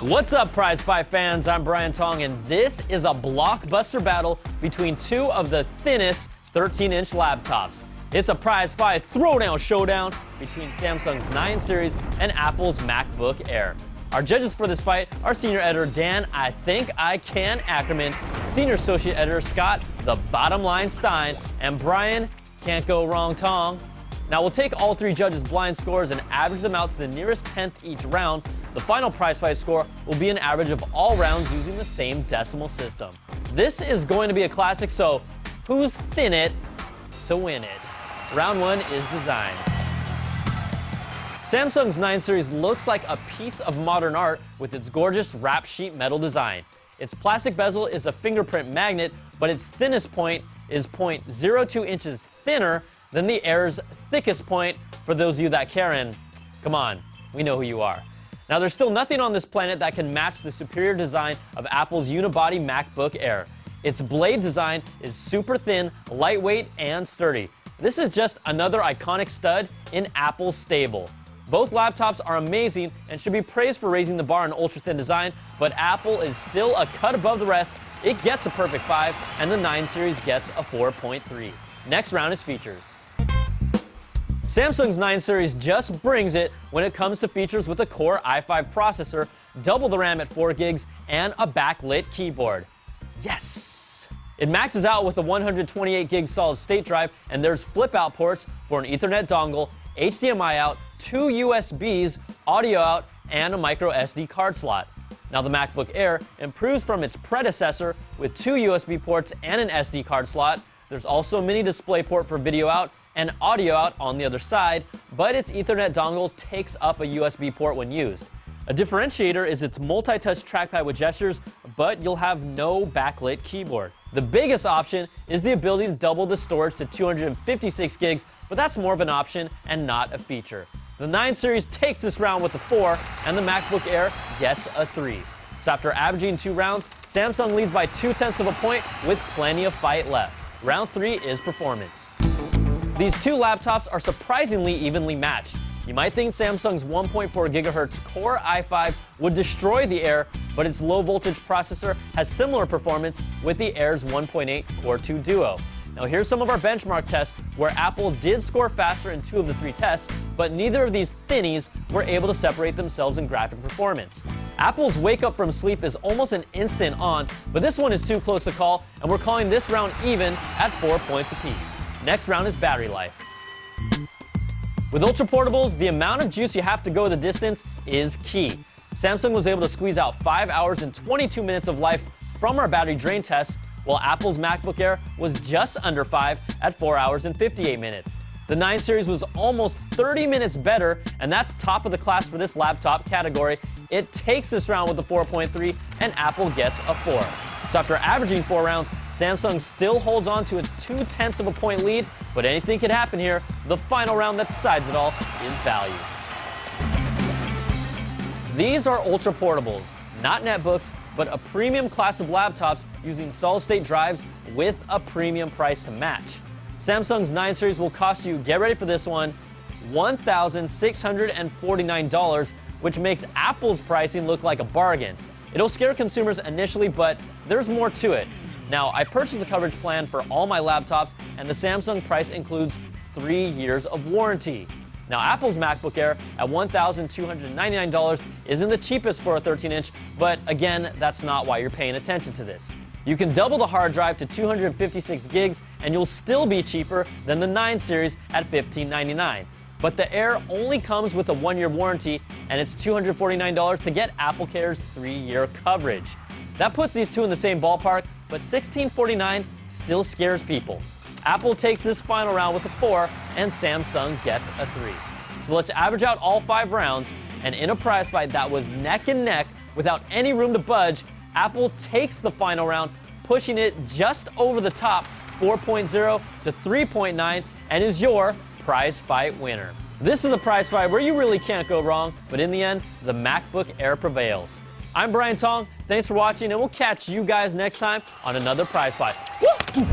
What's up, Prizefight fans? I'm Brian Tong, and this is a blockbuster battle between two of the thinnest 13-inch laptops. It's a Prizefight throwdown showdown between Samsung's 9 series and Apple's MacBook Air. Our judges for this fight are senior editor Dan I Think I Can Ackerman, senior associate editor Scott The Bottom Line Stein, and Brian Can't Go Wrong Tong. Now we'll take all three judges' blind scores and average them out to the nearest 10th each round. The final Prizefight score will be an average of all rounds using the same decimal system. This is going to be a classic, so who's thin it to win it? Round 1 is design. Samsung's 9 series looks like a piece of modern art with its gorgeous wrap sheet metal design. Its plastic bezel is a fingerprint magnet, but its thinnest point is 0.02 inches thinner than the Air's thickest point, for those of you that care, and come on, we know who you are. Now, there's still nothing on this planet that can match the superior design of Apple's unibody MacBook Air. Its blade design is super thin, lightweight, and sturdy. This is just another iconic stud in Apple's stable. Both laptops are amazing and should be praised for raising the bar in ultra-thin design, but Apple is still a cut above the rest. It gets a perfect 5, and the 9 series gets a 4.3. Next round is features. Samsung's 9 series just brings it when it comes to features with a Core i5 processor, double the RAM at 4 gigs, and a backlit keyboard. Yes! It maxes out with a 128 gig solid-state drive, and there's flip-out ports for an Ethernet dongle, HDMI out, 2 USBs, audio out, and a micro SD card slot. Now the MacBook Air improves from its predecessor with 2 USB ports and an SD card slot. There's also a mini display port for video out and audio out on the other side, but its Ethernet dongle takes up a USB port when used. A differentiator is its multi-touch trackpad with gestures, but you'll have no backlit keyboard. The biggest option is the ability to double the storage to 256 gigs, but that's more of an option and not a feature. The 9 series takes this round with a 4, and the MacBook Air gets a 3. So after averaging 2 rounds, Samsung leads by 0.2 of a point with plenty of fight left. Round 3 is performance. These two laptops are surprisingly evenly matched. You might think Samsung's 1.4 GHz Core i5 would destroy the Air, but its low-voltage processor has similar performance with the Air's 1.8 Core 2 Duo. Now here's some of our benchmark tests where Apple did score faster in 2 of the 3 tests, but neither of these thinnies were able to separate themselves in graphic performance. Apple's wake up from sleep is almost an instant on, but this one is too close to call, and we're calling this round even at 4 points apiece. Next round is battery life. With ultraportables, the amount of juice you have to go the distance is key. Samsung was able to squeeze out 5 hours and 22 minutes of life from our battery drain tests, while Apple's MacBook Air was just under 5 at 4 hours and 58 minutes. The 9 series was almost 30 minutes better, and that's top of the class for this laptop category. It takes this round with a 4.3, and Apple gets a 4. So after averaging 4 rounds, Samsung still holds on to its 0.2 of a point lead, but anything could happen here. The final round that decides it all is value. These are ultraportables, not netbooks, but a premium class of laptops using solid-state drives with a premium price to match. Samsung's 9 series will cost you, get ready for this one, $1,649, which makes Apple's pricing look like a bargain. It'll scare consumers initially, but there's more to it. Now, I purchased the coverage plan for all my laptops, and the Samsung price includes 3 years of warranty. Now, Apple's MacBook Air at $1,299 isn't the cheapest for a 13-inch, but again, that's not why you're paying attention to this. You can double the hard drive to 256 gigs, and you'll still be cheaper than the 9 series at $1,599. But the Air only comes with a 1-year warranty, and it's $249 to get AppleCare's 3-year coverage. That puts these two in the same ballpark, but $1,649 still scares people. Apple takes this final round with a 4, and Samsung gets a 3. So let's average out all 5 rounds, and in a prize fight that was neck and neck without any room to budge, Apple takes the final round, pushing it just over the top, 4.0 to 3.9, and is your prize fight winner. This is a prize fight where you really can't go wrong, but in the end, the MacBook Air prevails. I'm Brian Tong, thanks for watching, and we'll catch you guys next time on another prize fight. Woo!